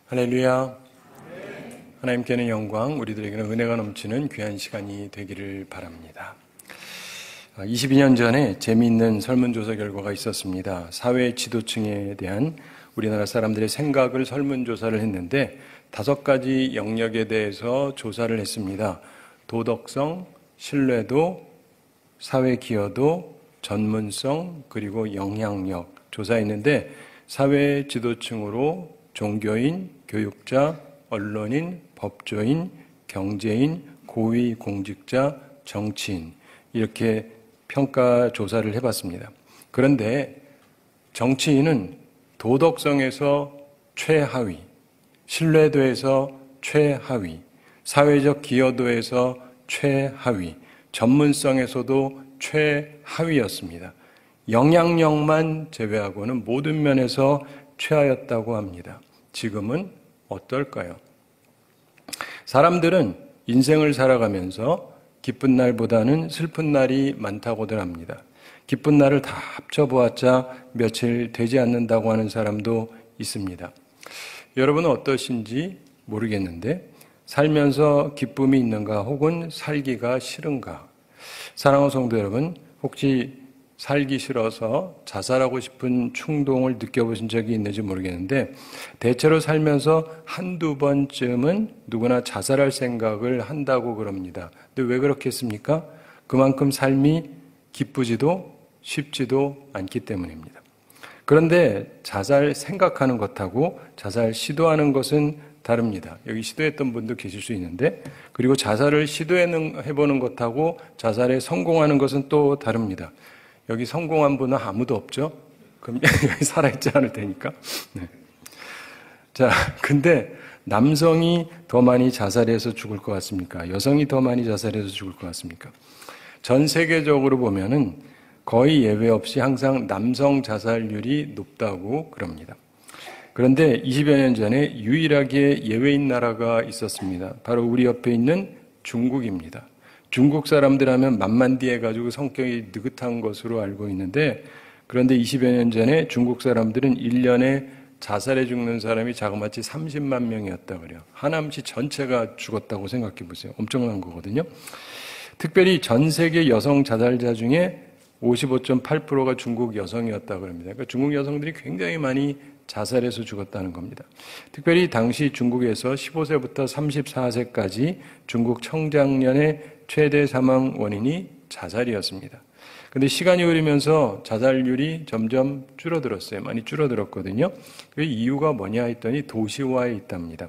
할렐루야. 하나님께는 영광, 우리들에게는 은혜가 넘치는 귀한 시간이 되기를 바랍니다. 22년 전에 재미있는 설문조사 결과가 있었습니다. 사회 지도층에 대한 우리나라 사람들의 생각을 설문조사를 했는데 5가지 영역에 대해서 조사를 했습니다. 도덕성, 신뢰도, 사회 기여도, 전문성, 그리고 영향력 조사했는데 사회 지도층으로 종교인, 교육자, 언론인, 법조인, 경제인, 고위공직자, 정치인 이렇게 평가 조사를 해봤습니다. 그런데 정치인은 도덕성에서 최하위, 신뢰도에서 최하위, 사회적 기여도에서 최하위, 전문성에서도 최하위였습니다. 영향력만 제외하고는 모든 면에서 최하였다고 합니다. 지금은 어떨까요? 사람들은 인생을 살아가면서 기쁜 날보다는 슬픈 날이 많다고들 합니다. 기쁜 날을 다 합쳐보았자 며칠 되지 않는다고 하는 사람도 있습니다. 여러분은 어떠신지 모르겠는데 살면서 기쁨이 있는가 혹은 살기가 싫은가? 사랑하는 성도 여러분, 혹시 살기 싫어서 자살하고 싶은 충동을 느껴보신 적이 있는지 모르겠는데 대체로 살면서 한두 번쯤은 누구나 자살할 생각을 한다고 그럽니다. 근데 왜 그렇겠습니까? 그만큼 삶이 기쁘지도 쉽지도 않기 때문입니다. 그런데 자살 생각하는 것하고 자살 시도하는 것은 다릅니다. 여기 시도했던 분도 계실 수 있는데 그리고 자살을 시도해보는 것하고 자살에 성공하는 것은 또 다릅니다. 여기 성공한 분은 아무도 없죠? 그럼 여기 살아있지 않을 테니까. 네. 자, 근데 남성이 더 많이 자살해서 죽을 것 같습니까? 여성이 더 많이 자살해서 죽을 것 같습니까? 전 세계적으로 보면은 거의 예외 없이 항상 남성 자살률이 높다고 그럽니다. 그런데 20여 년 전에 유일하게 예외인 나라가 있었습니다. 바로 우리 옆에 있는 중국입니다. 중국 사람들 하면 만만디해가지고 성격이 느긋한 것으로 알고 있는데 그런데 20여 년 전에 중국 사람들은 1년에 자살해 죽는 사람이 자그마치 30만 명이었다 그래요. 하남시 전체가 죽었다고 생각해 보세요. 엄청난 거거든요. 특별히 전 세계 여성 자살자 중에 55.8%가 중국 여성이었다 그럽니다. 그러니까 중국 여성들이 굉장히 많이 자살해서 죽었다는 겁니다. 특별히 당시 중국에서 15세부터 34세까지 중국 청장년의 최대 사망 원인이 자살이었습니다. 그런데 시간이 흐르면서 자살률이 점점 줄어들었어요. 많이 줄어들었거든요. 그 이유가 뭐냐 했더니 도시화에 있답니다.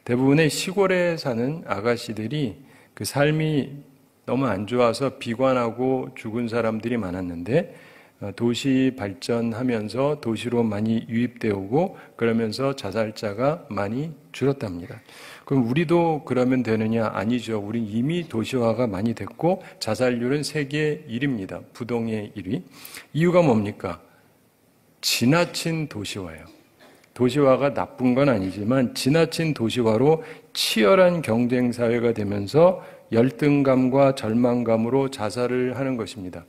대부분의 시골에 사는 아가씨들이 그 삶이 너무 안 좋아서 비관하고 죽은 사람들이 많았는데 도시 발전하면서 도시로 많이 유입되어 오고 그러면서 자살자가 많이 줄었답니다. 그럼 우리도 그러면 되느냐? 아니죠. 우린 이미 도시화가 많이 됐고 자살률은 세계 1위입니다. 부동의 1위. 이유가 뭡니까? 지나친 도시화예요. 도시화가 나쁜 건 아니지만 지나친 도시화로 치열한 경쟁 사회가 되면서 열등감과 절망감으로 자살을 하는 것입니다.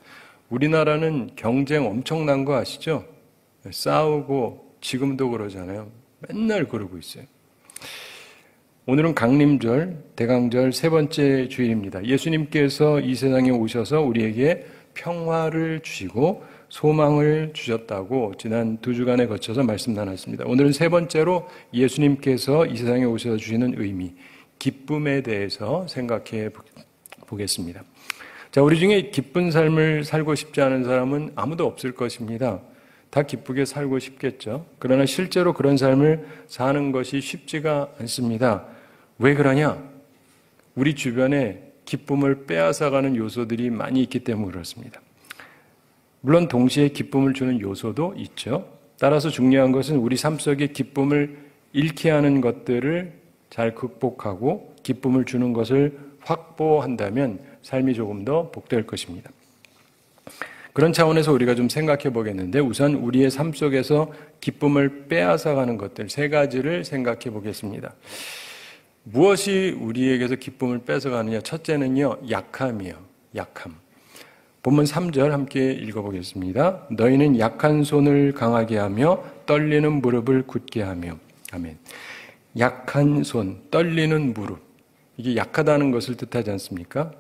우리나라는 경쟁 엄청난 거 아시죠? 싸우고 지금도 그러잖아요. 맨날 그러고 있어요. 오늘은 강림절, 대강절 3번째 주일입니다. 예수님께서 이 세상에 오셔서 우리에게 평화를 주시고 소망을 주셨다고 지난 2주간에 거쳐서 말씀 나눴습니다. 오늘은 3번째로 예수님께서 이 세상에 오셔서 주시는 의미, 기쁨에 대해서 생각해 보겠습니다. 자, 우리 중에 기쁜 삶을 살고 싶지 않은 사람은 아무도 없을 것입니다. 다 기쁘게 살고 싶겠죠. 그러나 실제로 그런 삶을 사는 것이 쉽지가 않습니다. 왜 그러냐? 우리 주변에 기쁨을 빼앗아가는 요소들이 많이 있기 때문에 그렇습니다. 물론 동시에 기쁨을 주는 요소도 있죠. 따라서 중요한 것은 우리 삶 속에 기쁨을 잃게 하는 것들을 잘 극복하고 기쁨을 주는 것을 확보한다면 삶이 조금 더 복될 것입니다. 그런 차원에서 우리가 좀 생각해 보겠는데 우선 우리의 삶 속에서 기쁨을 빼앗아가는 것들 3가지를 생각해 보겠습니다. 무엇이 우리에게서 기쁨을 뺏어가느냐? 첫째는요, 약함이에요. 약함. 본문 3절 함께 읽어보겠습니다. 너희는 약한 손을 강하게 하며 떨리는 무릎을 굳게 하며. 아멘. 약한 손, 떨리는 무릎. 이게 약하다는 것을 뜻하지 않습니까?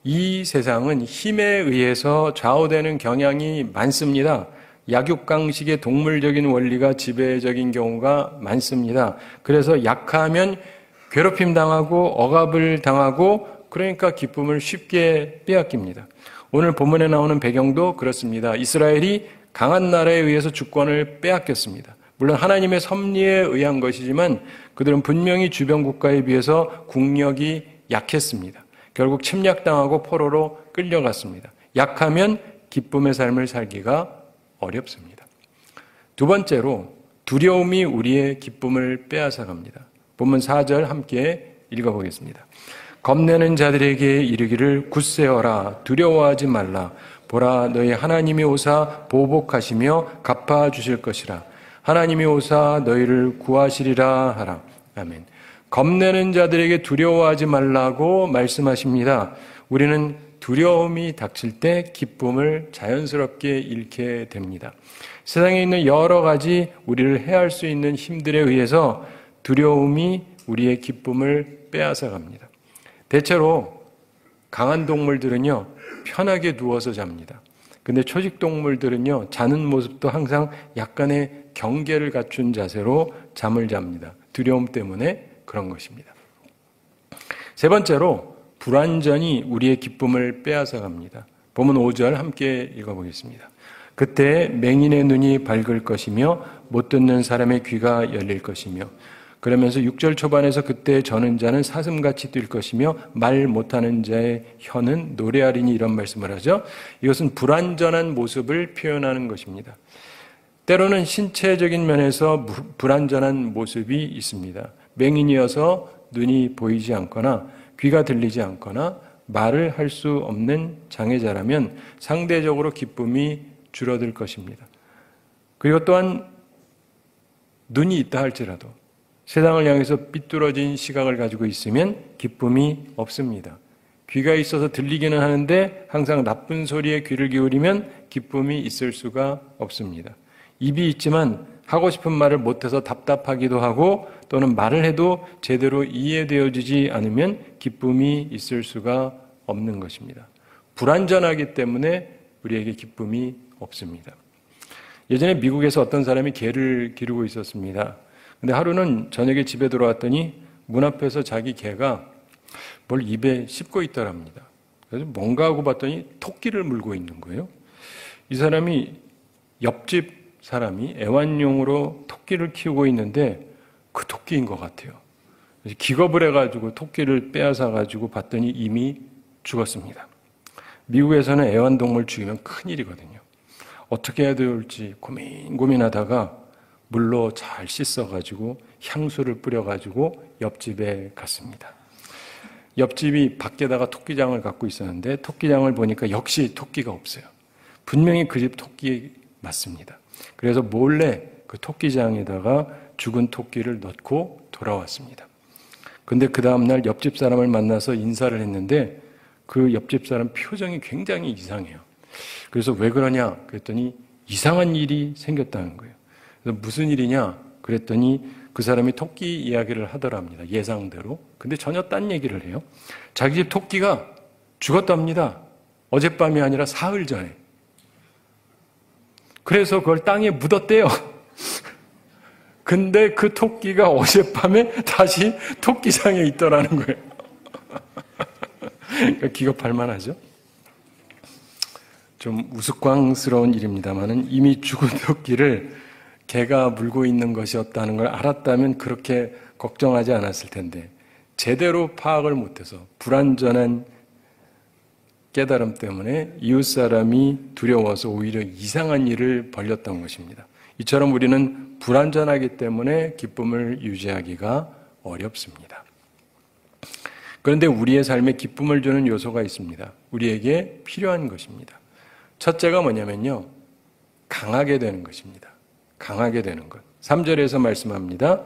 이 세상은 힘에 의해서 좌우되는 경향이 많습니다. 약육강식의 동물적인 원리가 지배적인 경우가 많습니다. 그래서 약하면 괴롭힘 당하고 억압을 당하고 그러니까 기쁨을 쉽게 빼앗깁니다. 오늘 본문에 나오는 배경도 그렇습니다. 이스라엘이 강한 나라에 의해서 주권을 빼앗겼습니다. 물론 하나님의 섭리에 의한 것이지만 그들은 분명히 주변 국가에 비해서 국력이 약했습니다. 결국 침략당하고 포로로 끌려갔습니다. 약하면 기쁨의 삶을 살기가 어렵습니다. 두 번째로 두려움이 우리의 기쁨을 빼앗아갑니다. 본문 4절 함께 읽어보겠습니다. 겁내는 자들에게 이르기를 굳세어라 두려워하지 말라 보라 너희 하나님이 오사 보복하시며 갚아주실 것이라 하나님이 오사 너희를 구하시리라 하라. 아멘. 겁내는 자들에게 두려워하지 말라고 말씀하십니다. 우리는 두려움이 닥칠 때 기쁨을 자연스럽게 잃게 됩니다. 세상에 있는 여러 가지 우리를 해할 수 있는 힘들에 의해서 두려움이 우리의 기쁨을 빼앗아갑니다. 대체로 강한 동물들은요 편하게 누워서 잡니다. 근데 초식 동물들은요 자는 모습도 항상 약간의 경계를 갖춘 자세로 잠을 잡니다. 두려움 때문에 그런 것입니다. 세 번째로 불완전이 우리의 기쁨을 빼앗아갑니다. 본문 5절 함께 읽어보겠습니다. 그때 맹인의 눈이 밝을 것이며 못 듣는 사람의 귀가 열릴 것이며 그러면서 6절 초반에서 그때 저는 자는 사슴같이 뛸 것이며 말 못하는 자의 혀는 노래하리니 이런 말씀을 하죠. 이것은 불완전한 모습을 표현하는 것입니다. 때로는 신체적인 면에서 불완전한 모습이 있습니다. 맹인이어서 눈이 보이지 않거나 귀가 들리지 않거나 말을 할 수 없는 장애자라면 상대적으로 기쁨이 줄어들 것입니다. 그리고 또한 눈이 있다 할지라도 세상을 향해서 삐뚤어진 시각을 가지고 있으면 기쁨이 없습니다. 귀가 있어서 들리기는 하는데 항상 나쁜 소리에 귀를 기울이면 기쁨이 있을 수가 없습니다. 입이 있지만 하고 싶은 말을 못해서 답답하기도 하고 또는 말을 해도 제대로 이해되어지지 않으면 기쁨이 있을 수가 없는 것입니다. 불완전하기 때문에 우리에게 기쁨이 없습니다. 예전에 미국에서 어떤 사람이 개를 기르고 있었습니다. 근데 하루는 저녁에 집에 들어왔더니 문 앞에서 자기 개가 뭘 입에 씹고 있더랍니다. 그래서 뭔가 하고 봤더니 토끼를 물고 있는 거예요. 이 사람이 옆집 사람이 애완용으로 토끼를 키우고 있는데 그 토끼인 것 같아요. 그래서 기겁을 해가지고 토끼를 빼앗아가지고 봤더니 이미 죽었습니다. 미국에서는 애완동물 죽이면 큰일이거든요. 어떻게 해야 될지 고민하다가 물로 잘 씻어가지고 향수를 뿌려가지고 옆집에 갔습니다. 옆집이 밖에다가 토끼장을 갖고 있었는데 토끼장을 보니까 역시 토끼가 없어요. 분명히 그 집 토끼 맞습니다. 그래서 몰래 그 토끼장에다가 죽은 토끼를 넣고 돌아왔습니다. 근데 그 다음날 옆집 사람을 만나서 인사를 했는데 그 옆집 사람 표정이 굉장히 이상해요. 그래서 왜 그러냐 그랬더니 이상한 일이 생겼다는 거예요. 그래서 무슨 일이냐 그랬더니 그 사람이 토끼 이야기를 하더랍니다. 예상대로. 근데 전혀 딴 얘기를 해요. 자기 집 토끼가 죽었답니다. 어젯밤이 아니라 사흘 전에. 그래서 그걸 땅에 묻었대요. 근데 그 토끼가 어젯밤에 다시 토끼장에 있더라는 거예요. 그러니까 기겁할 만하죠. 좀 우스꽝스러운 일입니다만은 이미 죽은 토끼를 개가 물고 있는 것이었다는 걸 알았다면 그렇게 걱정하지 않았을 텐데 제대로 파악을 못해서 불완전한 깨달음 때문에 이웃 사람이 두려워서 오히려 이상한 일을 벌였던 것입니다. 이처럼 우리는 불완전하기 때문에 기쁨을 유지하기가 어렵습니다. 그런데 우리의 삶에 기쁨을 주는 요소가 있습니다. 우리에게 필요한 것입니다. 첫째가 뭐냐면요. 강하게 되는 것입니다. 강하게 되는 것. 3절에서 말씀합니다.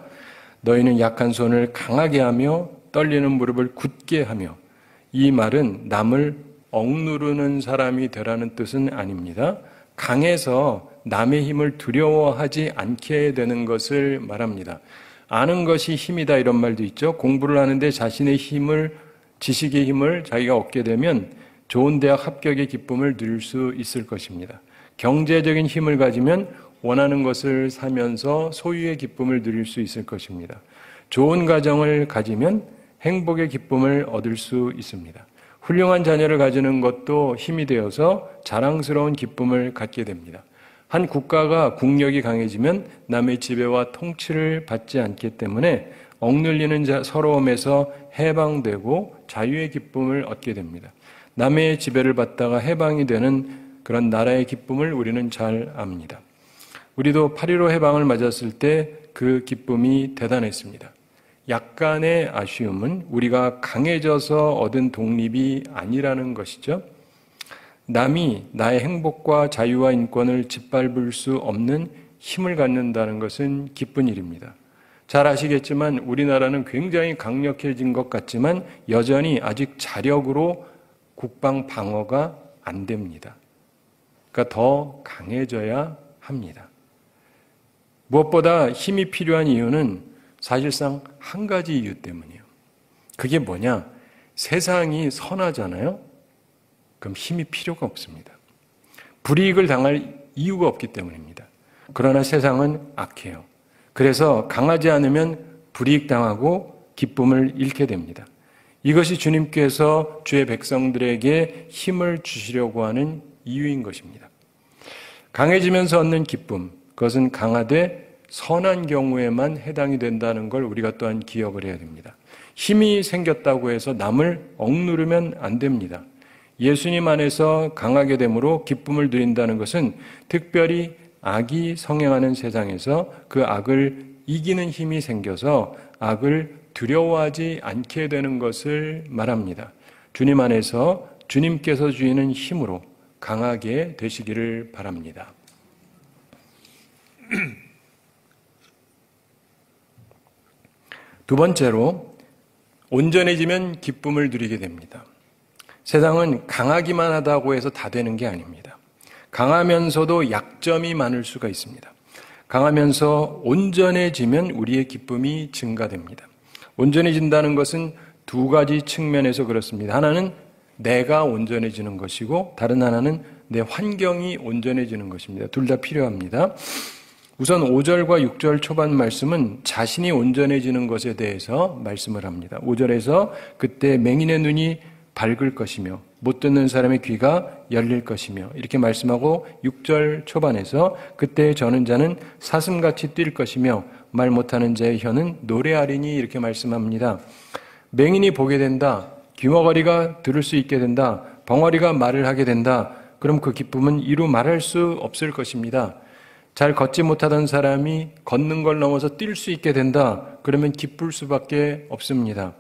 너희는 약한 손을 강하게 하며 떨리는 무릎을 굳게 하며 이 말은 남을 억누르는 사람이 되라는 뜻은 아닙니다. 강해서 남의 힘을 두려워하지 않게 되는 것을 말합니다. 아는 것이 힘이다 이런 말도 있죠. 공부를 하는데 자신의 힘을, 지식의 힘을 자기가 얻게 되면 좋은 대학 합격의 기쁨을 누릴 수 있을 것입니다. 경제적인 힘을 가지면 원하는 것을 사면서 소유의 기쁨을 누릴 수 있을 것입니다. 좋은 가정을 가지면 행복의 기쁨을 얻을 수 있습니다. 훌륭한 자녀를 가지는 것도 힘이 되어서 자랑스러운 기쁨을 갖게 됩니다. 한 국가가 국력이 강해지면 남의 지배와 통치를 받지 않기 때문에 억눌리는 서러움에서 해방되고 자유의 기쁨을 얻게 됩니다. 남의 지배를 받다가 해방이 되는 그런 나라의 기쁨을 우리는 잘 압니다. 우리도 8.15 해방을 맞았을 때 그 기쁨이 대단했습니다. 약간의 아쉬움은 우리가 강해져서 얻은 독립이 아니라는 것이죠. 남이 나의 행복과 자유와 인권을 짓밟을 수 없는 힘을 갖는다는 것은 기쁜 일입니다. 잘 아시겠지만 우리나라는 굉장히 강력해진 것 같지만 여전히 아직 자력으로 국방 방어가 안 됩니다. 그러니까 더 강해져야 합니다. 무엇보다 힘이 필요한 이유는 사실상 한 가지 이유 때문이에요. 그게 뭐냐? 세상이 선하잖아요? 그럼 힘이 필요가 없습니다. 불이익을 당할 이유가 없기 때문입니다. 그러나 세상은 악해요. 그래서 강하지 않으면 불이익 당하고 기쁨을 잃게 됩니다. 이것이 주님께서 주의 백성들에게 힘을 주시려고 하는 이유인 것입니다. 강해지면서 얻는 기쁨, 그것은 강하되 선한 경우에만 해당이 된다는 걸 우리가 또한 기억을 해야 됩니다. 힘이 생겼다고 해서 남을 억누르면 안 됩니다. 예수님 안에서 강하게 됨으로 기쁨을 누린다는 것은 특별히 악이 성행하는 세상에서 그 악을 이기는 힘이 생겨서 악을 두려워하지 않게 되는 것을 말합니다. 주님 안에서 주님께서 주시는 힘으로 강하게 되시기를 바랍니다. 두 번째로, 온전해지면 기쁨을 누리게 됩니다. 세상은 강하기만 하다고 해서 다 되는 게 아닙니다. 강하면서도 약점이 많을 수가 있습니다. 강하면서 온전해지면 우리의 기쁨이 증가됩니다. 온전해진다는 것은 두 가지 측면에서 그렇습니다. 하나는 내가 온전해지는 것이고 다른 하나는 내 환경이 온전해지는 것입니다. 둘 다 필요합니다. 우선 5절과 6절 초반 말씀은 자신이 온전해지는 것에 대해서 말씀을 합니다. 5절에서 그때 맹인의 눈이 밝을 것이며 못 듣는 사람의 귀가 열릴 것이며 이렇게 말씀하고 6절 초반에서 그때 저는 자는 사슴같이 뛸 것이며 말 못하는 자의 혀는 노래하리니 이렇게 말씀합니다. 맹인이 보게 된다. 귀머거리가 들을 수 있게 된다. 벙어리가 말을 하게 된다. 그럼 그 기쁨은 이루 말할 수 없을 것입니다. 잘 걷지 못하던 사람이 걷는 걸 넘어서 뛸 수 있게 된다. 그러면 기쁠 수밖에 없습니다.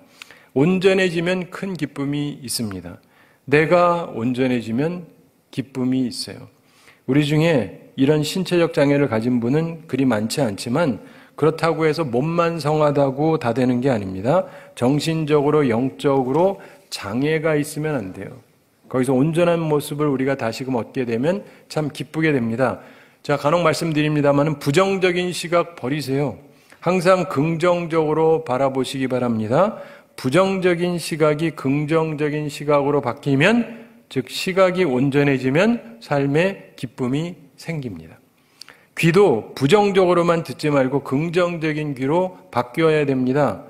온전해지면 큰 기쁨이 있습니다. 내가 온전해지면 기쁨이 있어요. 우리 중에 이런 신체적 장애를 가진 분은 그리 많지 않지만 그렇다고 해서 몸만 성하다고 다 되는 게 아닙니다. 정신적으로, 영적으로 장애가 있으면 안 돼요. 거기서 온전한 모습을 우리가 다시금 얻게 되면 참 기쁘게 됩니다. 자, 간혹 말씀드립니다만 부정적인 시각 버리세요. 항상 긍정적으로 바라보시기 바랍니다. 부정적인 시각이 긍정적인 시각으로 바뀌면, 즉 시각이 온전해지면 삶에 기쁨이 생깁니다. 귀도 부정적으로만 듣지 말고 긍정적인 귀로 바뀌어야 됩니다.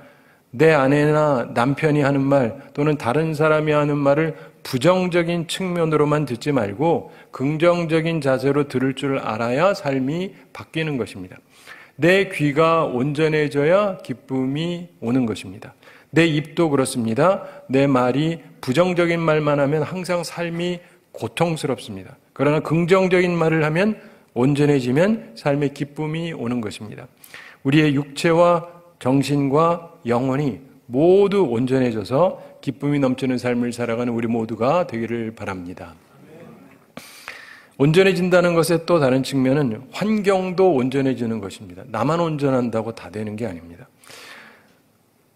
내 아내나 남편이 하는 말 또는 다른 사람이 하는 말을 부정적인 측면으로만 듣지 말고 긍정적인 자세로 들을 줄 알아야 삶이 바뀌는 것입니다. 내 귀가 온전해져야 기쁨이 오는 것입니다. 내 입도 그렇습니다. 내 말이 부정적인 말만 하면 항상 삶이 고통스럽습니다. 그러나 긍정적인 말을 하면 온전해지면 삶의 기쁨이 오는 것입니다. 우리의 육체와 정신과 영혼이 모두 온전해져서 기쁨이 넘치는 삶을 살아가는 우리 모두가 되기를 바랍니다. 온전해진다는 것의 또 다른 측면은 환경도 온전해지는 것입니다. 나만 온전한다고 다 되는 게 아닙니다.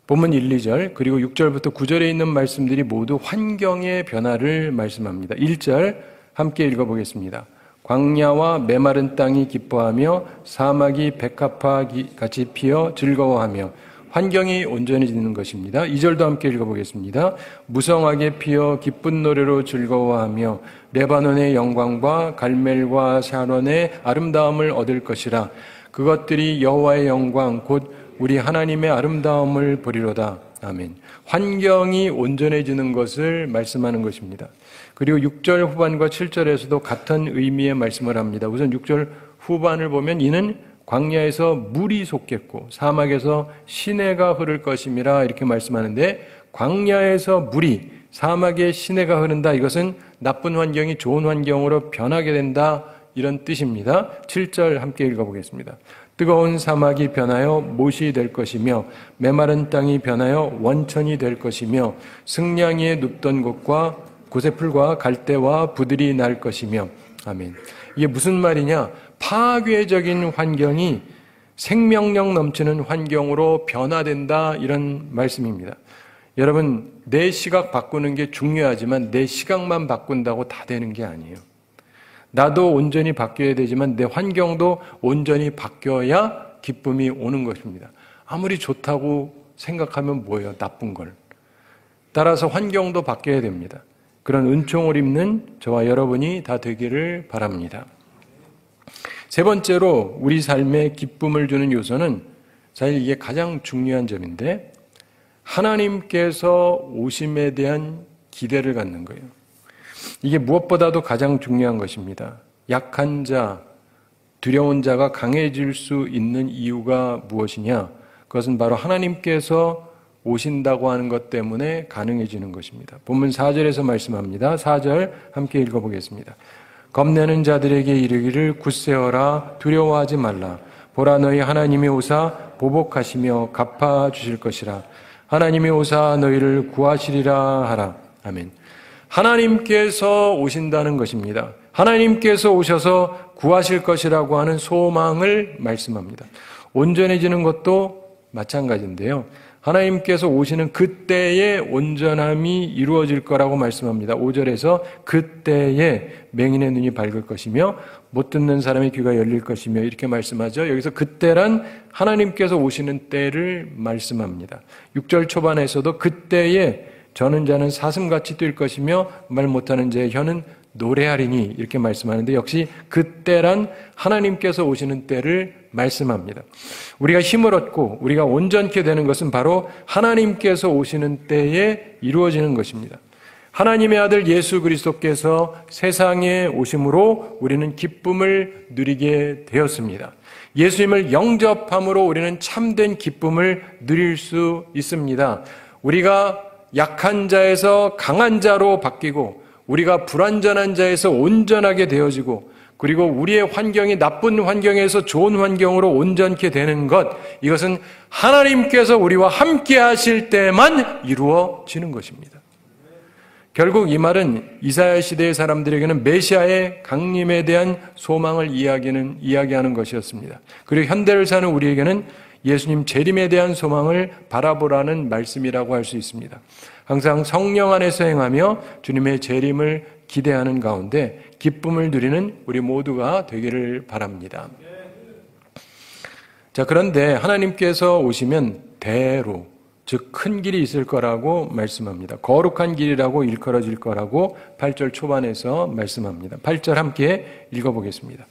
본문 1, 2절 그리고 6절부터 9절에 있는 말씀들이 모두 환경의 변화를 말씀합니다. 1절 함께 읽어보겠습니다. 광야와 메마른 땅이 기뻐하며 사막이 백합화 같이 피어 즐거워하며 환경이 온전해지는 것입니다. 2절도 함께 읽어보겠습니다. 무성하게 피어 기쁜 노래로 즐거워하며 레바논의 영광과 갈멜과 샤론의 아름다움을 얻을 것이라. 그것들이 여호와의 영광 곧 우리 하나님의 아름다움을 보리로다. 아멘. 환경이 온전해지는 것을 말씀하는 것입니다. 그리고 6절 후반과 7절에서도 같은 의미의 말씀을 합니다. 우선 6절 후반을 보면 이는 광야에서 물이 솟겠고 사막에서 시내가 흐를 것임이라 이렇게 말씀하는데, 광야에서 물이 사막에 시내가 흐른다, 이것은 나쁜 환경이 좋은 환경으로 변하게 된다, 이런 뜻입니다. 7절 함께 읽어보겠습니다. 뜨거운 사막이 변하여 못이 될 것이며 메마른 땅이 변하여 원천이 될 것이며 승냥이에 눕던 곳과 곳의 풀과 갈대와 부들이 날 것이며. 아멘. 이게 무슨 말이냐? 파괴적인 환경이 생명력 넘치는 환경으로 변화된다, 이런 말씀입니다. 여러분, 내 시각 바꾸는 게 중요하지만 내 시각만 바꾼다고 다 되는 게 아니에요. 나도 온전히 바뀌어야 되지만 내 환경도 온전히 바뀌어야 기쁨이 오는 것입니다. 아무리 좋다고 생각하면 뭐예요? 나쁜 걸. 따라서 환경도 바뀌어야 됩니다. 그런 은총을 입는 저와 여러분이 다 되기를 바랍니다. 세 번째로 우리 삶에 기쁨을 주는 요소는, 사실 이게 가장 중요한 점인데, 하나님께서 오심에 대한 기대를 갖는 거예요. 이게 무엇보다도 가장 중요한 것입니다. 약한 자, 두려운 자가 강해질 수 있는 이유가 무엇이냐? 그것은 바로 하나님께서 오신다고 하는 것 때문에 가능해지는 것입니다. 본문 4절에서 말씀합니다. 4절 함께 읽어보겠습니다. 겁내는 자들에게 이르기를 굳세어라, 두려워하지 말라. 보라, 너희 하나님이 오사 보복하시며 갚아주실 것이라. 하나님이 오사 너희를 구하시리라 하라. 아멘. 하나님께서 오신다는 것입니다. 하나님께서 오셔서 구하실 것이라고 하는 소망을 말씀합니다. 온전해지는 것도 마찬가지인데요. 하나님께서 오시는 그때에 온전함이 이루어질 거라고 말씀합니다. 5절에서 그때에 맹인의 눈이 밝을 것이며 못 듣는 사람의 귀가 열릴 것이며 이렇게 말씀하죠. 여기서 그때란 하나님께서 오시는 때를 말씀합니다. 6절 초반에서도 그때에 저는 자는 사슴같이 뛸 것이며 말 못하는 자의 혀는 노래하리니 이렇게 말씀하는데, 역시 그때란 하나님께서 오시는 때를 말씀합니다. 우리가 힘을 얻고 우리가 온전케 되는 것은 바로 하나님께서 오시는 때에 이루어지는 것입니다. 하나님의 아들 예수 그리스도께서 세상에 오심으로 우리는 기쁨을 누리게 되었습니다. 예수님을 영접함으로 우리는 참된 기쁨을 누릴 수 있습니다. 우리가 약한 자에서 강한 자로 바뀌고, 우리가 불완전한 자에서 온전하게 되어지고, 그리고 우리의 환경이 나쁜 환경에서 좋은 환경으로 온전케 되는 것, 이것은 하나님께서 우리와 함께 하실 때만 이루어지는 것입니다. 결국 이 말은 이사야 시대의 사람들에게는 메시아의 강림에 대한 소망을 이야기하는 것이었습니다. 그리고 현대를 사는 우리에게는 예수님 재림에 대한 소망을 바라보라는 말씀이라고 할 수 있습니다. 항상 성령 안에서 행하며 주님의 재림을 기대하는 가운데 기쁨을 누리는 우리 모두가 되기를 바랍니다. 자, 그런데 하나님께서 오시면 대로, 즉 큰 길이 있을 거라고 말씀합니다. 거룩한 길이라고 일컬어질 거라고 8절 초반에서 말씀합니다. 8절 함께 읽어보겠습니다.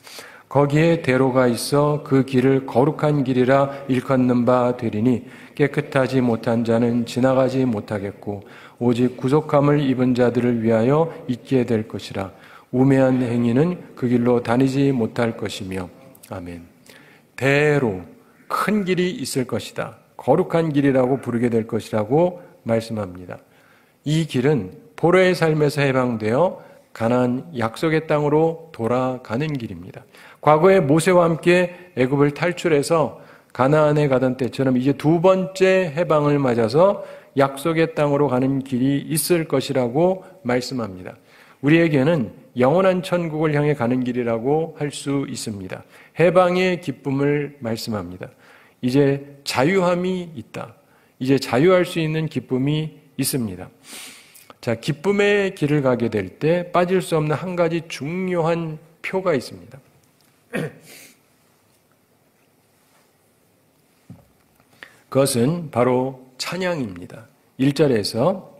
거기에 대로가 있어 그 길을 거룩한 길이라 일컫는 바 되리니 깨끗하지 못한 자는 지나가지 못하겠고 오직 구속함을 입은 자들을 위하여 있게 될 것이라. 우매한 행위는 그 길로 다니지 못할 것이며. 아멘. 대로, 큰 길이 있을 것이다. 거룩한 길이라고 부르게 될 것이라고 말씀합니다. 이 길은 포로의 삶에서 해방되어 가나안 약속의 땅으로 돌아가는 길입니다. 과거에 모세와 함께 애굽을 탈출해서 가나안에 가던 때처럼 이제 두 번째 해방을 맞아서 약속의 땅으로 가는 길이 있을 것이라고 말씀합니다. 우리에게는 영원한 천국을 향해 가는 길이라고 할 수 있습니다. 해방의 기쁨을 말씀합니다. 이제 자유함이 있다. 이제 자유할 수 있는 기쁨이 있습니다. 자, 기쁨의 길을 가게 될 때 빠질 수 없는 한 가지 중요한 표가 있습니다. 그것은 바로 찬양입니다. 1절에서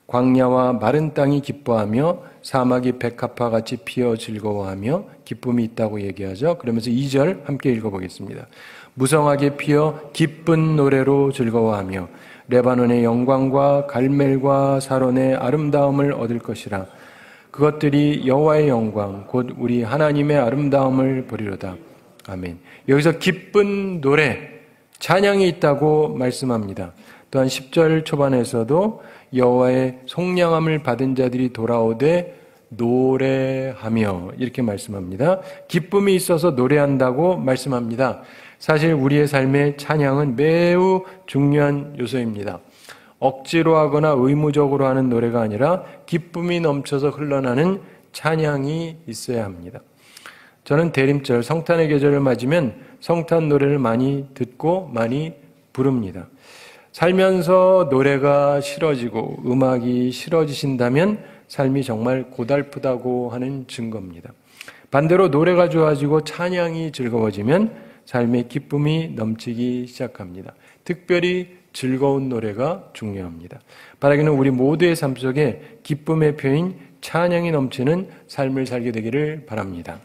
광야와 마른 땅이 기뻐하며 사막이 백합화같이 피어 즐거워하며 기쁨이 있다고 얘기하죠. 그러면서 2절 함께 읽어보겠습니다. 무성하게 피어 기쁜 노래로 즐거워하며 레바논의 영광과 갈멜과 사론의 아름다움을 얻을 것이라. 그것들이 여호와의 영광 곧 우리 하나님의 아름다움을 보리로다. 아멘. 여기서 기쁜 노래, 찬양이 있다고 말씀합니다. 또한 10절 초반에서도 여호와의 속량함을 받은 자들이 돌아오되 노래하며 이렇게 말씀합니다. 기쁨이 있어서 노래한다고 말씀합니다. 사실 우리의 삶의 찬양은 매우 중요한 요소입니다. 억지로 하거나 의무적으로 하는 노래가 아니라 기쁨이 넘쳐서 흘러나는 찬양이 있어야 합니다. 저는 대림절, 성탄의 계절을 맞으면 성탄 노래를 많이 듣고 많이 부릅니다. 살면서 노래가 싫어지고 음악이 싫어지신다면 삶이 정말 고달프다고 하는 증거입니다. 반대로 노래가 좋아지고 찬양이 즐거워지면 삶의 기쁨이 넘치기 시작합니다. 특별히 즐거운 노래가 중요합니다. 바라기는 우리 모두의 삶 속에 기쁨의 표인 찬양이 넘치는 삶을 살게 되기를 바랍니다.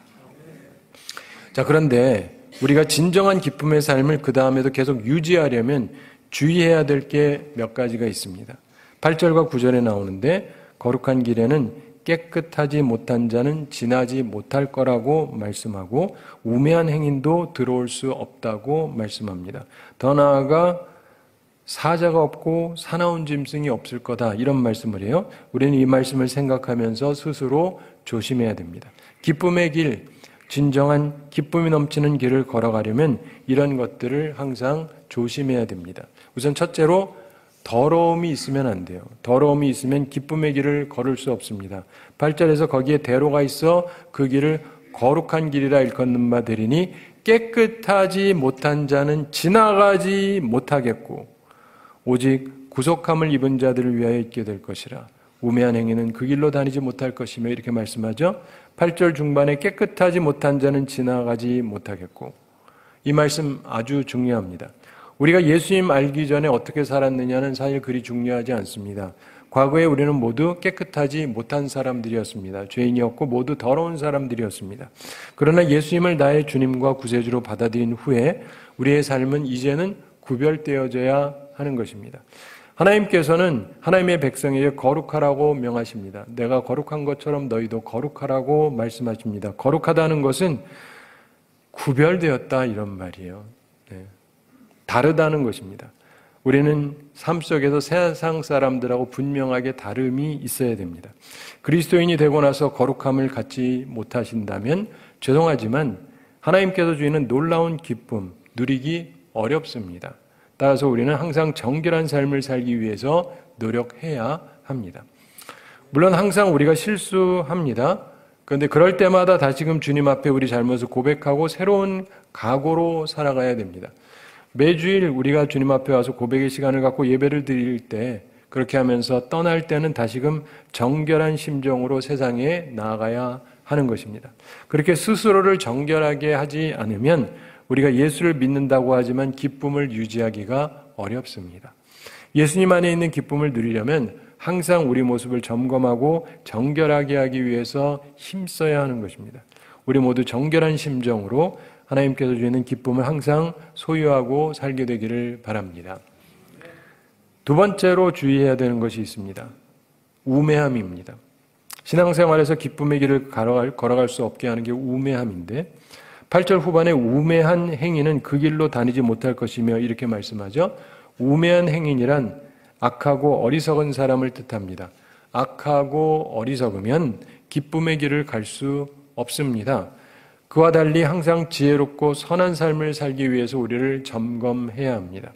자, 그런데 우리가 진정한 기쁨의 삶을 그 다음에도 계속 유지하려면 주의해야 될 게 몇 가지가 있습니다. 8절과 9절에 나오는데 거룩한 길에는 깨끗하지 못한 자는 지나지 못할 거라고 말씀하고 우매한 행인도 들어올 수 없다고 말씀합니다. 더 나아가 사자가 없고 사나운 짐승이 없을 거다 이런 말씀을 해요. 우리는 이 말씀을 생각하면서 스스로 조심해야 됩니다. 기쁨의 길, 진정한 기쁨이 넘치는 길을 걸어가려면 이런 것들을 항상 조심해야 됩니다. 우선 첫째로 더러움이 있으면 안 돼요. 더러움이 있으면 기쁨의 길을 걸을 수 없습니다. 8절에서 거기에 대로가 있어 그 길을 거룩한 길이라 일컫는 바 되리니 깨끗하지 못한 자는 지나가지 못하겠고 오직 구속함을 입은 자들을 위하여 있게 될 것이라. 우매한 행위는 그 길로 다니지 못할 것이며 이렇게 말씀하죠. 8절 중반에 깨끗하지 못한 자는 지나가지 못하겠고 이 말씀 아주 중요합니다. 우리가 예수님 알기 전에 어떻게 살았느냐는 사실 그리 중요하지 않습니다. 과거에 우리는 모두 깨끗하지 못한 사람들이었습니다. 죄인이었고 모두 더러운 사람들이었습니다. 그러나 예수님을 나의 주님과 구세주로 받아들인 후에 우리의 삶은 이제는 구별되어져야 하는 것입니다. 하나님께서는 하나님의 백성에게 거룩하라고 명하십니다. 내가 거룩한 것처럼 너희도 거룩하라고 말씀하십니다. 거룩하다는 것은 구별되었다 이런 말이에요. 네. 다르다는 것입니다. 우리는 삶 속에서 세상 사람들하고 분명하게 다름이 있어야 됩니다. 그리스도인이 되고 나서 거룩함을 갖지 못하신다면 죄송하지만 하나님께서 주시는 놀라운 기쁨 누리기 어렵습니다. 따라서 우리는 항상 정결한 삶을 살기 위해서 노력해야 합니다. 물론 항상 우리가 실수합니다. 그런데 그럴 때마다 다시금 주님 앞에 우리 잘못을 고백하고 새로운 각오로 살아가야 됩니다. 매주일 우리가 주님 앞에 와서 고백의 시간을 갖고 예배를 드릴 때 그렇게 하면서 떠날 때는 다시금 정결한 심정으로 세상에 나아가야 하는 것입니다. 그렇게 스스로를 정결하게 하지 않으면 우리가 예수를 믿는다고 하지만 기쁨을 유지하기가 어렵습니다. 예수님 안에 있는 기쁨을 누리려면 항상 우리 모습을 점검하고 정결하게 하기 위해서 힘써야 하는 것입니다. 우리 모두 정결한 심정으로 하나님께서 주시는 기쁨을 항상 소유하고 살게 되기를 바랍니다. 두 번째로 주의해야 되는 것이 있습니다. 우매함입니다. 신앙생활에서 기쁨의 길을 걸어갈 수 없게 하는 게 우매함인데 8절 후반에 우매한 행위는 그 길로 다니지 못할 것이며 이렇게 말씀하죠. 우매한 행위란 악하고 어리석은 사람을 뜻합니다. 악하고 어리석으면 기쁨의 길을 갈 수 없습니다. 그와 달리 항상 지혜롭고 선한 삶을 살기 위해서 우리를 점검해야 합니다.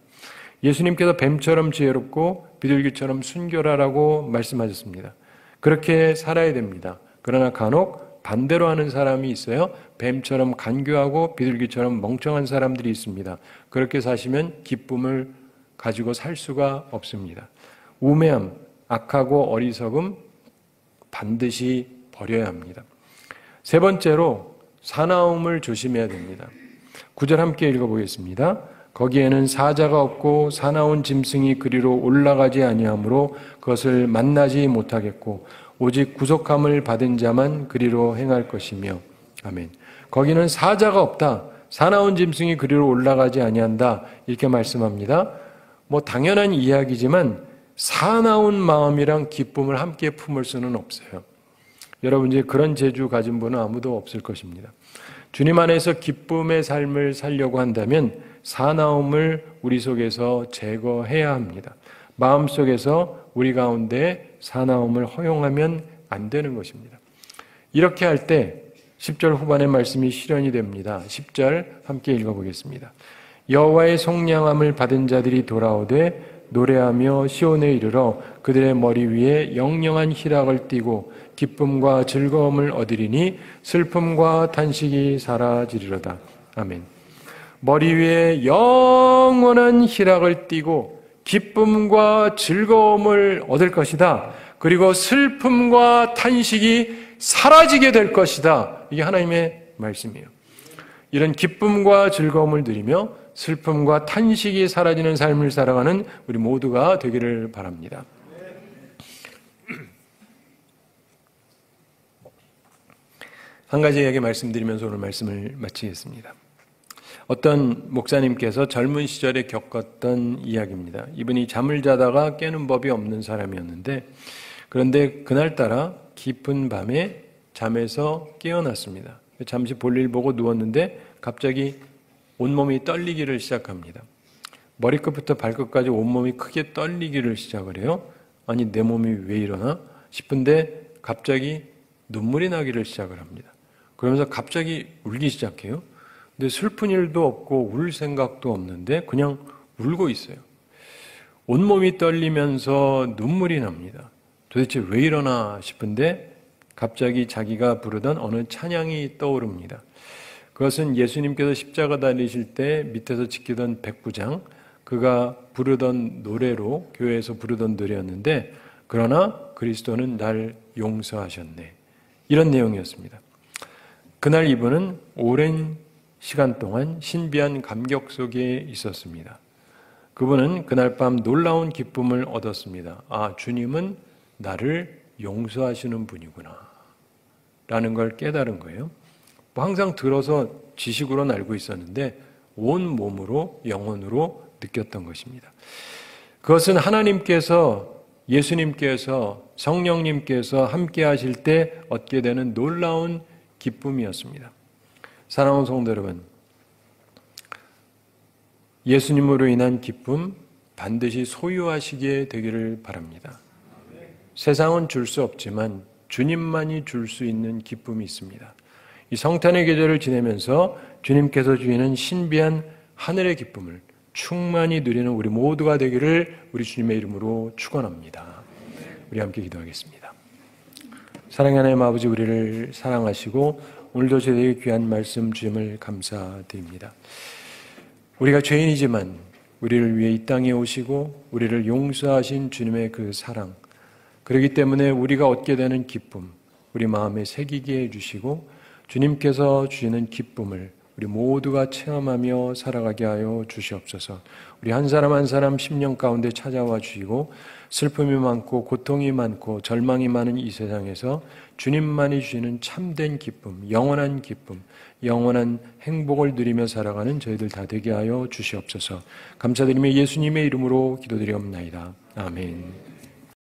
예수님께서 뱀처럼 지혜롭고 비둘기처럼 순결하라고 말씀하셨습니다. 그렇게 살아야 됩니다. 그러나 간혹 반대로 하는 사람이 있어요. 뱀처럼 간교하고 비둘기처럼 멍청한 사람들이 있습니다. 그렇게 사시면 기쁨을 가지고 살 수가 없습니다. 우매함, 악하고 어리석음 반드시 버려야 합니다. 세 번째로 사나움을 조심해야 됩니다. 9절 함께 읽어보겠습니다. 거기에는 사자가 없고 사나운 짐승이 그리로 올라가지 아니하므로 그것을 만나지 못하겠고 오직 구속함을 받은 자만 그리로 행할 것이며. 아멘. 거기는 사자가 없다. 사나운 짐승이 그리로 올라가지 아니한다. 이렇게 말씀합니다. 당연한 이야기지만 사나운 마음이랑 기쁨을 함께 품을 수는 없어요. 여러분 이제 그런 재주 가진 분은 아무도 없을 것입니다. 주님 안에서 기쁨의 삶을 살려고 한다면 사나움을 우리 속에서 제거해야 합니다. 마음속에서 우리 가운데 사나움을 허용하면 안 되는 것입니다. 이렇게 할 때 10절 후반의 말씀이 실현이 됩니다. 10절 함께 읽어보겠습니다. 여호와의 속량함을 받은 자들이 돌아오되 노래하며 시온에 이르러 그들의 머리 위에 영영한 희락을 띠고 기쁨과 즐거움을 얻으리니 슬픔과 탄식이 사라지리로다. 아멘. 머리 위에 영원한 희락을 띠고 기쁨과 즐거움을 얻을 것이다. 그리고 슬픔과 탄식이 사라지게 될 것이다. 이게 하나님의 말씀이에요. 이런 기쁨과 즐거움을 누리며 슬픔과 탄식이 사라지는 삶을 살아가는 우리 모두가 되기를 바랍니다. 한 가지 이야기 말씀드리면서 오늘 말씀을 마치겠습니다. 어떤 목사님께서 젊은 시절에 겪었던 이야기입니다. 이분이 잠을 자다가 깨는 법이 없는 사람이었는데 그런데 그날따라 깊은 밤에 잠에서 깨어났습니다. 잠시 볼일 보고 누웠는데 갑자기 온몸이 떨리기를 시작합니다. 머리끝부터 발끝까지 온몸이 크게 떨리기를 시작을 해요. 아니 내 몸이 왜 이러나 싶은데 갑자기 눈물이 나기를 시작을 합니다. 그러면서 갑자기 울기 시작해요. 근데 슬픈 일도 없고 울 생각도 없는데 그냥 울고 있어요. 온몸이 떨리면서 눈물이 납니다. 도대체 왜 이러나 싶은데 갑자기 자기가 부르던 어느 찬양이 떠오릅니다. 그것은 예수님께서 십자가 달리실 때 밑에서 지키던 백부장, 그가 부르던 노래로 교회에서 부르던 노래였는데 그러나 그리스도는 날 용서하셨네. 이런 내용이었습니다. 그날 이분은 오랜 시간 동안 신비한 감격 속에 있었습니다. 그분은 그날 밤 놀라운 기쁨을 얻었습니다. 아, 주님은 나를 용서하시는 분이구나 라는 걸 깨달은 거예요. 항상 들어서 지식으로는 알고 있었는데 온 몸으로 영혼으로 느꼈던 것입니다. 그것은 하나님께서, 예수님께서, 성령님께서 함께 하실 때 얻게 되는 놀라운 기쁨이었습니다. 사랑하는 성도 여러분, 예수님으로 인한 기쁨 반드시 소유하시게 되기를 바랍니다. 세상은 줄 수 없지만 주님만이 줄 수 있는 기쁨이 있습니다. 이 성탄의 계절을 지내면서 주님께서 주시는 신비한 하늘의 기쁨을 충만히 누리는 우리 모두가 되기를 우리 주님의 이름으로 축원합니다. 우리 함께 기도하겠습니다. 사랑의 하나님 아버지, 우리를 사랑하시고 오늘도 저희에게 귀한 말씀 주심을 감사드립니다. 우리가 죄인이지만 우리를 위해 이 땅에 오시고 우리를 용서하신 주님의 그 사랑, 그렇기 때문에 우리가 얻게 되는 기쁨, 우리 마음에 새기게 해주시고 주님께서 주시는 기쁨을 우리 모두가 체험하며 살아가게 하여 주시옵소서. 우리 한 사람 한 사람 심령 가운데 찾아와 주시고 슬픔이 많고 고통이 많고 절망이 많은 이 세상에서 주님만이 주시는 참된 기쁨, 영원한 기쁨, 영원한 행복을 누리며 살아가는 저희들 다 되게 하여 주시옵소서. 감사드리며 예수님의 이름으로 기도드리옵나이다. 아멘.